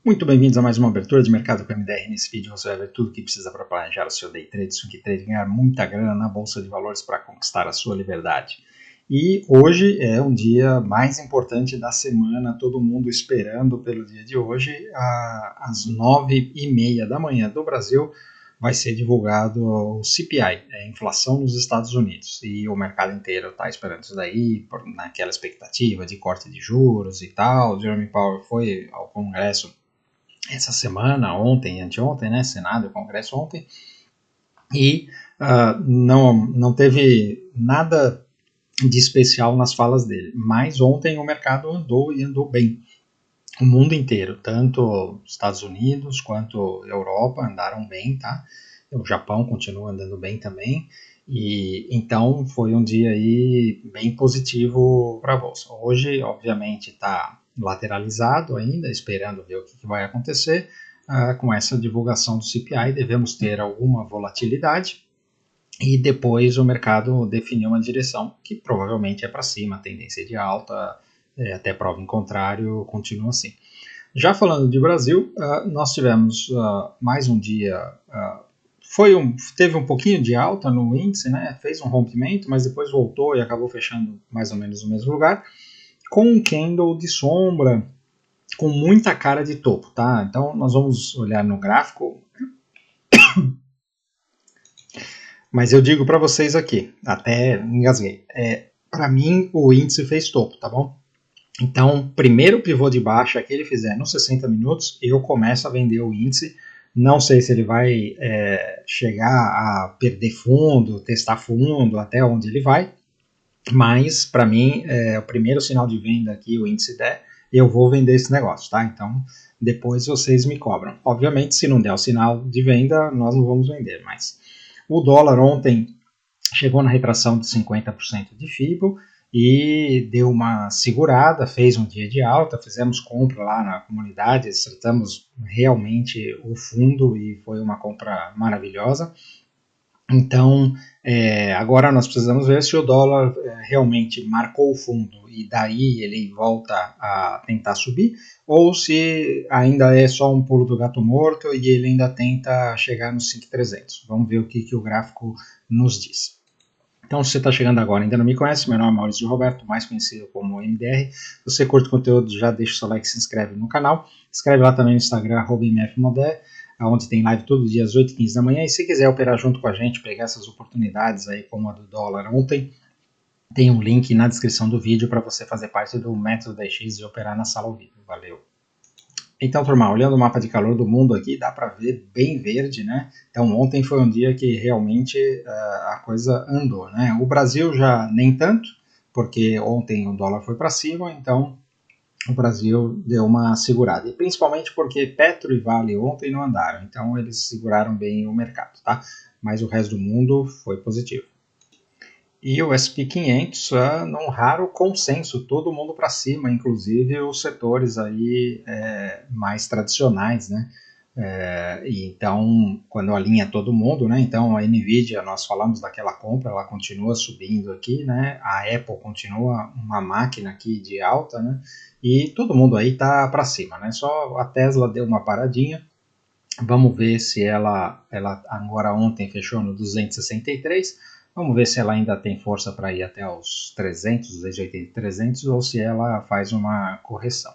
Muito bem-vindos a mais uma abertura de mercado com MDR. Nesse vídeo você vai ver tudo o que precisa para planejar o seu day trade, swing trade, ganhar muita grana na bolsa de valores para conquistar a sua liberdade. E hoje é um dia mais importante da semana, todo mundo esperando pelo dia de hoje. Às 9h30 da manhã do Brasil vai ser divulgado o CPI, a inflação nos Estados Unidos. E o mercado inteiro está esperando isso daí, naquela expectativa de corte de juros e tal. O Jerome Powell foi ao Congresso essa semana, ontem, anteontem, né, Senado e Congresso ontem, e não teve nada de especial nas falas dele, mas ontem o mercado andou e andou bem. O mundo inteiro, tanto Estados Unidos quanto Europa andaram bem, tá? O Japão continua andando bem também, e então foi um dia aí bem positivo para a bolsa. Hoje, obviamente, está lateralizado ainda, esperando ver o que vai acontecer. Com essa divulgação do CPI, devemos ter alguma volatilidade e depois o mercado definiu uma direção que provavelmente é para cima, tendência de alta, até prova em contrário, continua assim. Já falando de Brasil, nós tivemos mais um dia, teve um pouquinho de alta no índice, né? Fez um rompimento, mas depois voltou e acabou fechando mais ou menos no mesmo lugar, com um candle de sombra, com muita cara de topo, tá? Então nós vamos olhar no gráfico, mas eu digo para vocês aqui, até engasguei, para mim o índice fez topo, tá bom? Então, primeiro pivô de baixa que ele fizer nos 60 minutos, eu começo a vender o índice. Não sei se ele vai chegar a perder fundo, testar fundo, até onde ele vai, mas para mim, o primeiro sinal de venda que o índice der, eu vou vender esse negócio, tá? Então, depois vocês me cobram. Obviamente, se não der o sinal de venda, nós não vamos vender, mas o dólar ontem chegou na retração de 50% de FIBO, e deu uma segurada, fez um dia de alta, fizemos compra lá na comunidade, acertamos realmente o fundo e foi uma compra maravilhosa. Então, agora nós precisamos ver se o dólar realmente marcou o fundo e daí ele volta a tentar subir, ou se ainda é só um pulo do gato morto e ele ainda tenta chegar nos 5.300. Vamos ver o que o gráfico nos diz. Então, se você está chegando agora e ainda não me conhece, meu nome é Maurício Roberto, mais conhecido como MDR. Se você curte o conteúdo, já deixa o seu like e se inscreve no canal. Escreve lá também no Instagram, @mfmodé, onde tem live todo dia às 8h15 da manhã. E se quiser operar junto com a gente, pegar essas oportunidades aí, como a do dólar ontem, tem um link na descrição do vídeo para você fazer parte do método 10x e operar na sala ao vivo. Valeu! Então, turma, olhando o mapa de calor do mundo aqui, dá para ver bem verde, né? Então, ontem foi um dia que realmente a coisa andou, né? O Brasil já nem tanto, porque ontem o dólar foi para cima, então o Brasil deu uma segurada. E principalmente porque Petro e Vale ontem não andaram, então eles seguraram bem o mercado, tá? Mas o resto do mundo foi positivo. E o S&P 500 num raro consenso, todo mundo para cima, inclusive os setores aí mais tradicionais, né? E então, quando alinha todo mundo, né? Então a Nvidia, nós falamos daquela compra, ela continua subindo aqui, né? A Apple continua uma máquina aqui de alta, né? E todo mundo aí tá para cima, né? Só a Tesla deu uma paradinha. Vamos ver se ela agora ontem fechou no 263. Vamos ver se ela ainda tem força para ir até os 300, 280, 300 ou se ela faz uma correção.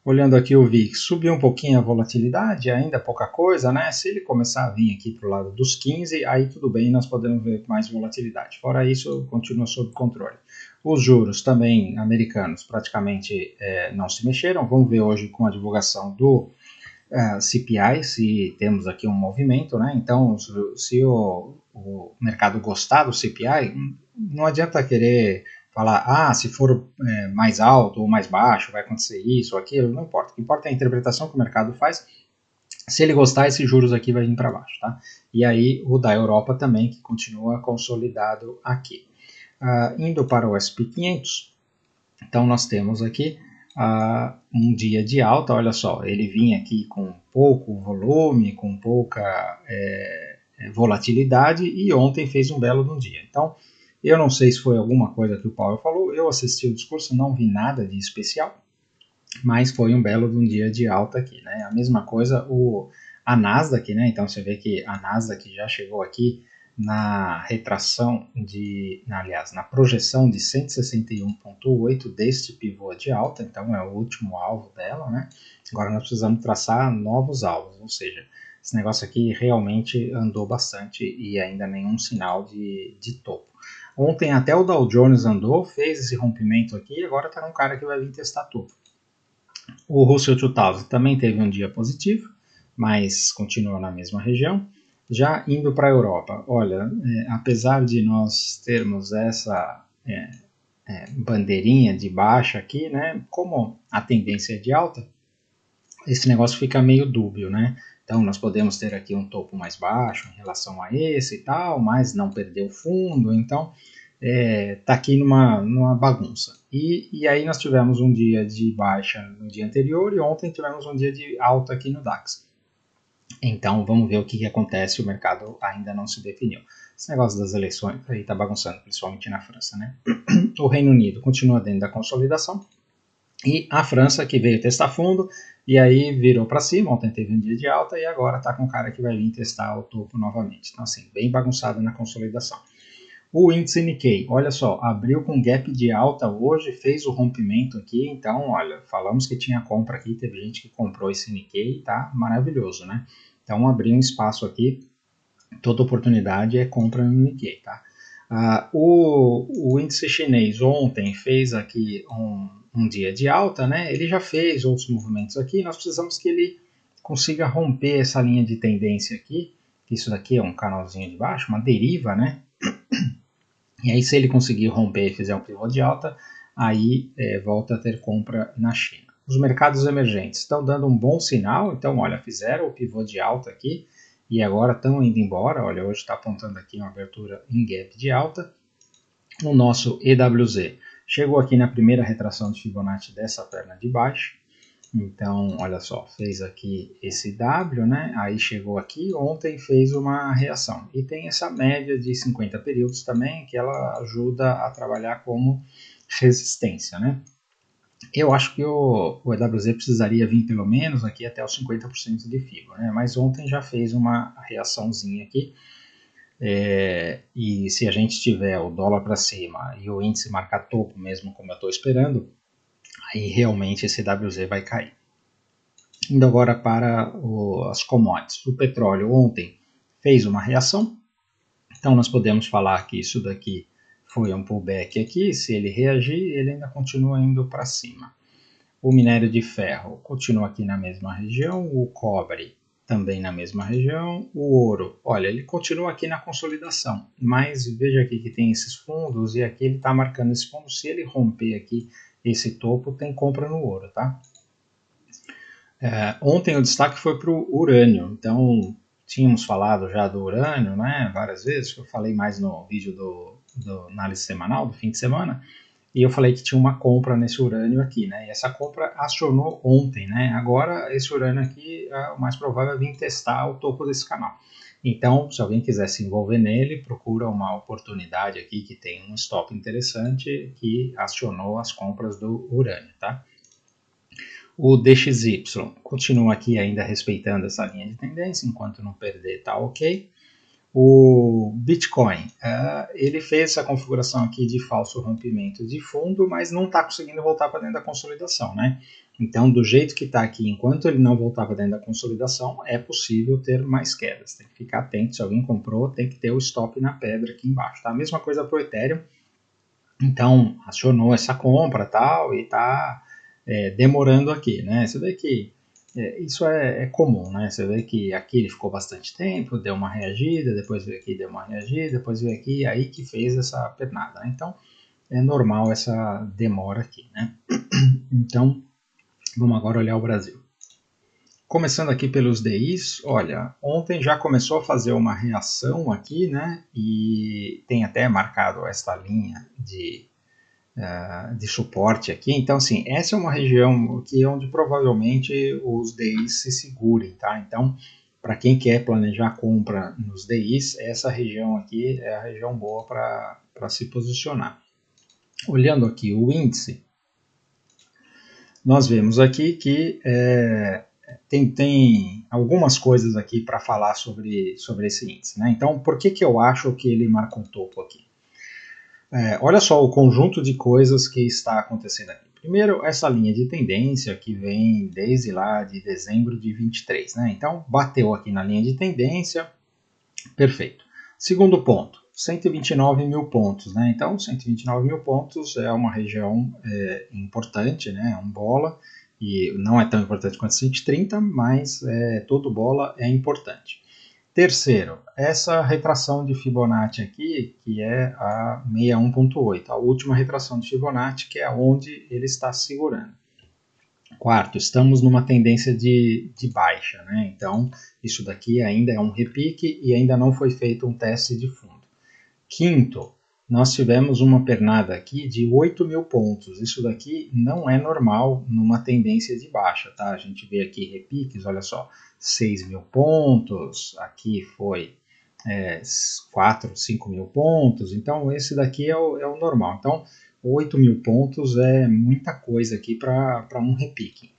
Olhando aqui o VIX, subiu um pouquinho a volatilidade, ainda pouca coisa, né? Se ele começar a vir aqui para o lado dos 15, aí tudo bem, nós podemos ver mais volatilidade. Fora isso, continua sob controle. Os juros também americanos praticamente não se mexeram. Vamos ver hoje com a divulgação do CPI, se temos aqui um movimento, né? Então, se o mercado gostar do CPI, não adianta querer falar, se for mais alto ou mais baixo, vai acontecer isso ou aquilo, não importa. O que importa é a interpretação que o mercado faz. Se ele gostar, esses juros aqui vai vir para baixo, tá? E aí o da Europa também, que continua consolidado aqui. Indo para o S&P 500, então nós temos aqui um dia de alta, olha só, ele vinha aqui com pouco volume, com pouca volatilidade e ontem fez um belo de um dia. Então, eu não sei se foi alguma coisa que o Powell falou, eu assisti o discurso, não vi nada de especial, mas foi um belo de um dia de alta aqui, né? A mesma coisa a Nasdaq, né? Então você vê que a Nasdaq já chegou aqui na retração aliás, na projeção de 161,8 deste pivô de alta, então é o último alvo dela, né? Agora nós precisamos traçar novos alvos, ou seja, esse negócio aqui realmente andou bastante e ainda nenhum sinal de topo. Ontem até o Dow Jones andou, fez esse rompimento aqui e agora está um cara que vai vir testar topo. O Russell 2000 também teve um dia positivo, mas continua na mesma região. Já indo para a Europa, olha, apesar de nós termos essa bandeirinha de baixa aqui, né, como a tendência é de alta, esse negócio fica meio dúbio, né? Então nós podemos ter aqui um topo mais baixo em relação a esse e tal, mas não perder o fundo, então tá aqui numa bagunça. E aí nós tivemos um dia de baixa no dia anterior e ontem tivemos um dia de alta aqui no DAX. Então vamos ver o que acontece, o mercado ainda não se definiu. Esse negócio das eleições aí está bagunçando, principalmente na França, né? O Reino Unido continua dentro da consolidação e a França que veio testar fundo e aí virou para cima, ontem teve um dia de alta e agora está com um cara que vai vir testar o topo novamente. Então assim, bem bagunçado na consolidação. O índice Nikkei, olha só, abriu com gap de alta hoje, fez o rompimento aqui, então, olha, falamos que tinha compra aqui, teve gente que comprou esse Nikkei, tá maravilhoso, né? Então, abriu um espaço aqui, toda oportunidade é compra no Nikkei, tá? O índice chinês ontem fez aqui um dia de alta, né? Ele já fez outros movimentos aqui, nós precisamos que ele consiga romper essa linha de tendência aqui, que isso daqui é um canalzinho de baixo, uma deriva, né? E aí, se ele conseguir romper e fizer um pivô de alta, aí volta a ter compra na China. Os mercados emergentes estão dando um bom sinal, então, olha, fizeram o pivô de alta aqui e agora estão indo embora. Olha, hoje está apontando aqui uma abertura em gap de alta. O nosso EWZ chegou aqui na primeira retração de Fibonacci dessa perna de baixo. Então, olha só, fez aqui esse W, né? Aí chegou aqui, ontem fez uma reação. E tem essa média de 50 períodos também, que ela ajuda a trabalhar como resistência, né? Eu acho que o EWZ precisaria vir pelo menos aqui até os 50% de FIBO, né? Mas ontem já fez uma reaçãozinha aqui. E se a gente tiver o dólar para cima e o índice marcar topo mesmo como eu estou esperando, aí realmente esse WZ vai cair. Indo agora para as commodities. O petróleo ontem fez uma reação, então nós podemos falar que isso daqui foi um pullback aqui, se ele reagir, ele ainda continua indo para cima. O minério de ferro continua aqui na mesma região, o cobre também na mesma região, o ouro, olha, ele continua aqui na consolidação, mas veja aqui que tem esses fundos e aqui ele está marcando esse fundo, se ele romper aqui esse topo, tem compra no ouro, tá? Ontem o destaque foi para o urânio, então tínhamos falado já do urânio, né, várias vezes, eu falei mais no vídeo do análise semanal, do fim de semana, e eu falei que tinha uma compra nesse urânio aqui, né, e essa compra acionou ontem, né, agora esse urânio aqui, o mais provável é vir testar o topo desse canal. Então, se alguém quiser se envolver nele, procura uma oportunidade aqui que tem um stop interessante que acionou as compras do urânio, tá? O DXY continua aqui ainda respeitando essa linha de tendência, enquanto não perder tá ok. O Bitcoin, ele fez essa configuração aqui de falso rompimento de fundo, mas não está conseguindo voltar para dentro da consolidação, né? Então, do jeito que está aqui, enquanto ele não voltar para dentro da consolidação, é possível ter mais quedas. Tem que ficar atento, se alguém comprou, tem que ter o stop na pedra aqui embaixo, tá? A mesma coisa para o Ethereum. Então, acionou essa compra tal, e está demorando aqui, né? Você vê que isso é comum, né? Você vê que aqui ele ficou bastante tempo, deu uma reagida, depois veio aqui, deu uma reagida, depois veio aqui, aí que fez essa pernada, né? Então, é normal essa demora aqui, né? Então, vamos agora olhar o Brasil. Começando aqui pelos DIs, olha, ontem já começou a fazer uma reação aqui, né? E tem até marcado esta linha de suporte aqui. Então, assim, essa é uma região que é onde provavelmente os DIs se segurem, tá? Então, para quem quer planejar compra nos DIs, essa região aqui é a região boa para se posicionar. Olhando aqui o índice, nós vemos aqui que tem algumas coisas aqui para falar sobre esse índice, né? Então, por que eu acho que ele marcou um topo aqui? Olha só o conjunto de coisas que está acontecendo aqui. Primeiro, essa linha de tendência que vem desde lá de dezembro de 23, né? Então, bateu aqui na linha de tendência, perfeito. Segundo ponto, 129 mil pontos, né? Então, 129 mil pontos é uma região importante, né? Um bola, e não é tão importante quanto 130, mas todo bola é importante. Terceiro, essa retração de Fibonacci aqui, que é a 61.8, a última retração de Fibonacci, que é onde ele está segurando. Quarto, estamos numa tendência de baixa, né? Então, isso daqui ainda é um repique e ainda não foi feito um teste de fundo. Quinto, nós tivemos uma pernada aqui de 8 mil pontos. Isso daqui não é normal numa tendência de baixa, tá? A gente vê aqui repiques, olha só, 6 mil pontos, aqui foi 4, 5 mil pontos, então esse daqui é o normal. Então, 8 mil pontos é muita coisa aqui para um repique.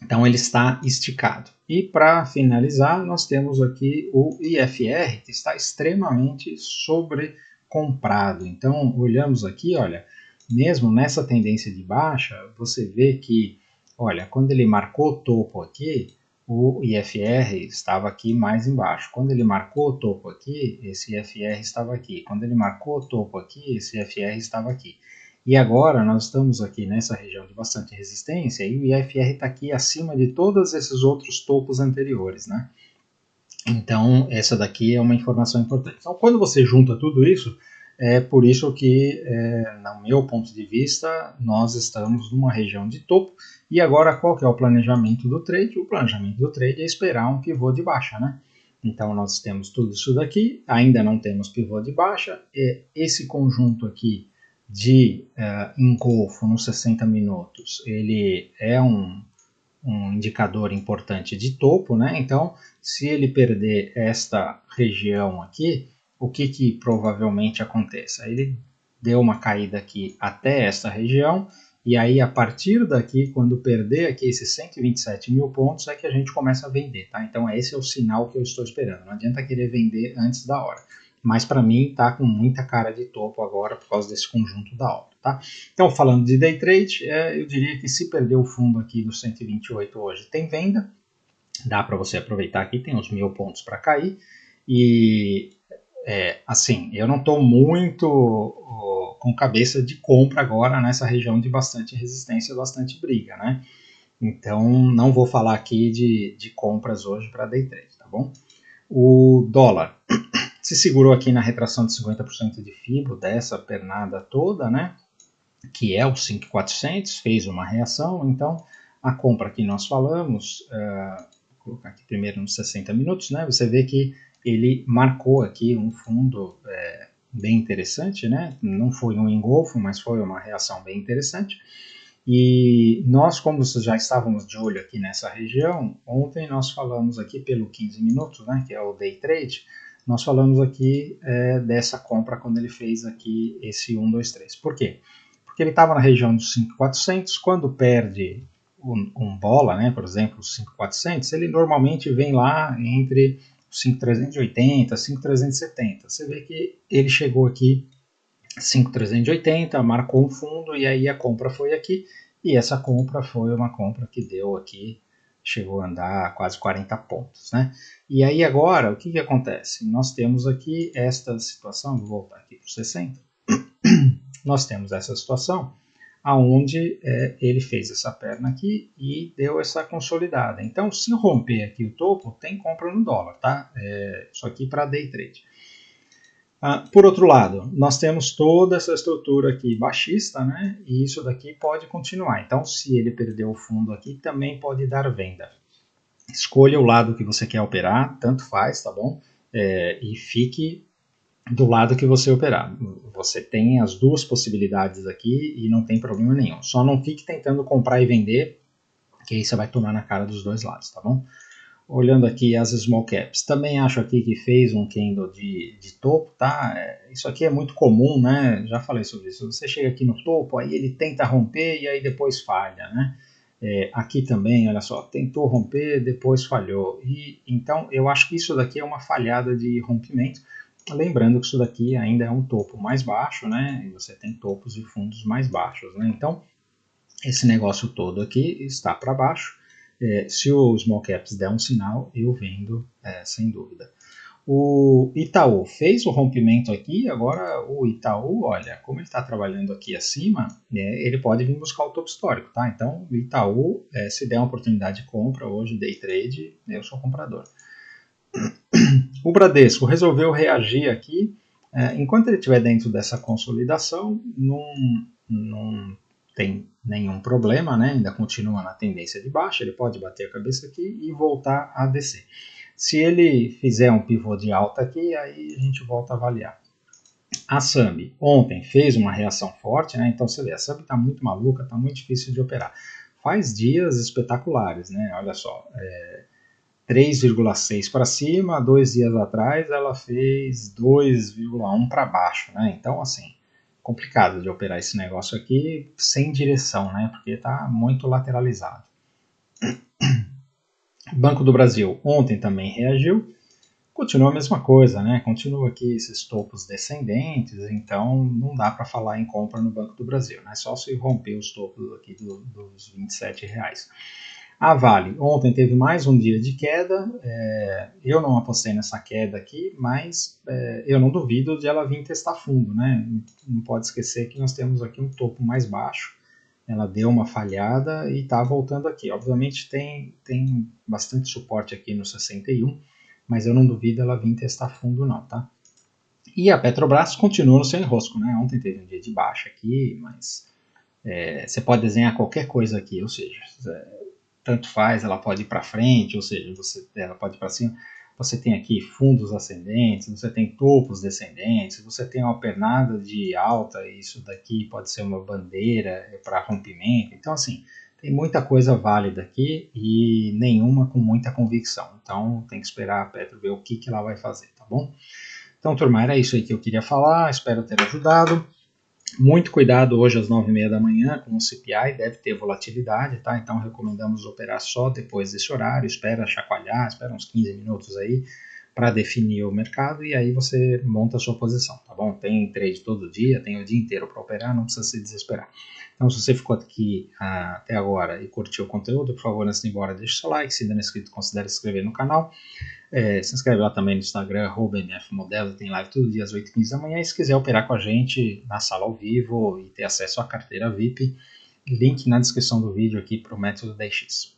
Então, ele está esticado. E para finalizar, nós temos aqui o IFR, que está extremamente sobrecomprado. Então, olhamos aqui, olha, mesmo nessa tendência de baixa, você vê que, olha, quando ele marcou o topo aqui, o IFR estava aqui mais embaixo. Quando ele marcou o topo aqui, esse IFR estava aqui. Quando ele marcou o topo aqui, esse IFR estava aqui. E agora nós estamos aqui nessa região de bastante resistência e o IFR está aqui acima de todos esses outros topos anteriores, né? Então, essa daqui é uma informação importante. Então, quando você junta tudo isso, é por isso que, no meu ponto de vista, nós estamos numa região de topo. E agora, qual que é o planejamento do trade? O planejamento do trade é esperar um pivô de baixa, né? Então, nós temos tudo isso daqui, ainda não temos pivô de baixa. Esse conjunto aqui de engolfo nos 60 minutos, ele é um indicador importante de topo, né? Então, se ele perder esta região aqui, o que provavelmente aconteça? Ele deu uma caída aqui até esta região, e aí a partir daqui, quando perder aqui esses 127 mil pontos, é que a gente começa a vender, tá? Então, esse é o sinal que eu estou esperando. Não adianta querer vender antes da hora. Mas para mim está com muita cara de topo agora por causa desse conjunto da obra, tá? Então, falando de day trade, eu diria que se perder o fundo aqui do 128 hoje, tem venda, dá para você aproveitar aqui, tem uns 1.000 pontos para cair, e assim, eu não estou muito com cabeça de compra agora nessa região de bastante resistência, bastante briga, né? Então, não vou falar aqui de compras hoje para day trade, tá bom? O dólar se segurou aqui na retração de 50% de fibro dessa pernada toda, né? Que é o 5.400, fez uma reação, então a compra que nós falamos, vou colocar aqui primeiro nos 60 minutos, né? Você vê que ele marcou aqui um fundo bem interessante, né? Não foi um engolfo, mas foi uma reação bem interessante. E nós, como já estávamos de olho aqui nessa região, ontem nós falamos aqui pelo 15 minutos, né? Que é o day trade, nós falamos aqui dessa compra quando ele fez aqui esse 1, 2, 3. Por quê? Porque ele estava na região dos 5.400, quando perde um bola, né, por exemplo, os 5.400, ele normalmente vem lá entre 5.380, 5.370. Você vê que ele chegou aqui 5.380, marcou um fundo e aí a compra foi aqui, e essa compra foi uma compra que deu aqui, chegou a andar quase 40 pontos, né? E aí agora, o que acontece? Nós temos aqui esta situação, vou voltar aqui para o 60, nós temos essa situação aonde ele fez essa perna aqui e deu essa consolidada. Então, se romper aqui o topo, tem compra no dólar, tá? Isso aqui para day trade. Por outro lado, nós temos toda essa estrutura aqui baixista, né? E isso daqui pode continuar. Então, se ele perder o fundo aqui, também pode dar venda. Escolha o lado que você quer operar, tanto faz, tá bom? E fique do lado que você operar. Você tem as duas possibilidades aqui e não tem problema nenhum. Só não fique tentando comprar e vender, que aí você vai tomar na cara dos dois lados, tá bom? Olhando aqui as small caps, também acho aqui que fez um candle de topo, tá? Isso aqui é muito comum, né? Já falei sobre isso. Você chega aqui no topo, aí ele tenta romper e aí depois falha, né? Aqui também, olha só, tentou romper, depois falhou. E então eu acho que isso daqui é uma falhada de rompimento. Lembrando que isso daqui ainda é um topo mais baixo, né? E você tem topos e fundos mais baixos, né? Então esse negócio todo aqui está para baixo. Se o Small Caps der um sinal, eu vendo sem dúvida. O Itaú fez o rompimento aqui, agora o Itaú, olha, como ele está trabalhando aqui acima, ele pode vir buscar o topo histórico, tá? Então o Itaú, se der uma oportunidade de compra hoje, day trade, eu sou comprador. O Bradesco resolveu reagir aqui, enquanto ele estiver dentro dessa consolidação, não tem nenhum problema, né? Ainda continua na tendência de baixa, ele pode bater a cabeça aqui e voltar a descer. Se ele fizer um pivô de alta aqui, aí a gente volta a avaliar. A SAMB ontem fez uma reação forte, né? Então você vê, a SAMB está muito maluca, está muito difícil de operar. Faz dias espetaculares, né? Olha só, 3,6 para cima, 2 dias atrás ela fez 2,1 para baixo, né? Então, assim, complicado de operar esse negócio aqui sem direção, né? Porque está muito lateralizado. Banco do Brasil ontem também reagiu, continua a mesma coisa, né? Continua aqui esses topos descendentes, então não dá para falar em compra no Banco do Brasil, né? Só se romper os topos aqui dos R$ 27. A Vale ontem teve mais um dia de queda, eu não apostei nessa queda aqui, mas eu não duvido de ela vir testar fundo, né? Não pode esquecer que nós temos aqui um topo mais baixo, ela deu uma falhada e está voltando aqui. Obviamente tem bastante suporte aqui no 61, mas eu não duvido ela vir testar fundo não, tá? E a Petrobras continua no seu enrosco, né? Ontem teve um dia de baixa aqui, mas você pode desenhar qualquer coisa aqui, ou seja, tanto faz, ela pode ir para frente, ou seja, ela pode ir para cima. Você tem aqui fundos ascendentes, você tem topos descendentes, você tem uma pernada de alta, isso daqui pode ser uma bandeira para rompimento. Então, assim, tem muita coisa válida aqui e nenhuma com muita convicção. Então, tem que esperar a Petro ver o que ela vai fazer, tá bom? Então, turma, era isso aí que eu queria falar, espero ter ajudado. Muito cuidado hoje às 9h30 da manhã com o CPI, deve ter volatilidade, tá? Então recomendamos operar só depois desse horário, espera chacoalhar, espera uns 15 minutos aí para definir o mercado e aí você monta a sua posição, tá bom? Tem trade todo dia, tem o dia inteiro para operar, não precisa se desesperar. Então se você ficou aqui até agora e curtiu o conteúdo, por favor, antes de ir embora, deixe seu like, se ainda não é inscrito, considere se inscrever no canal. Se inscreve lá também no Instagram, @mfmodelo, tem live todo dia às 8h15 da manhã. E se quiser operar com a gente na sala ao vivo e ter acesso à carteira VIP, link na descrição do vídeo aqui para o método 10x.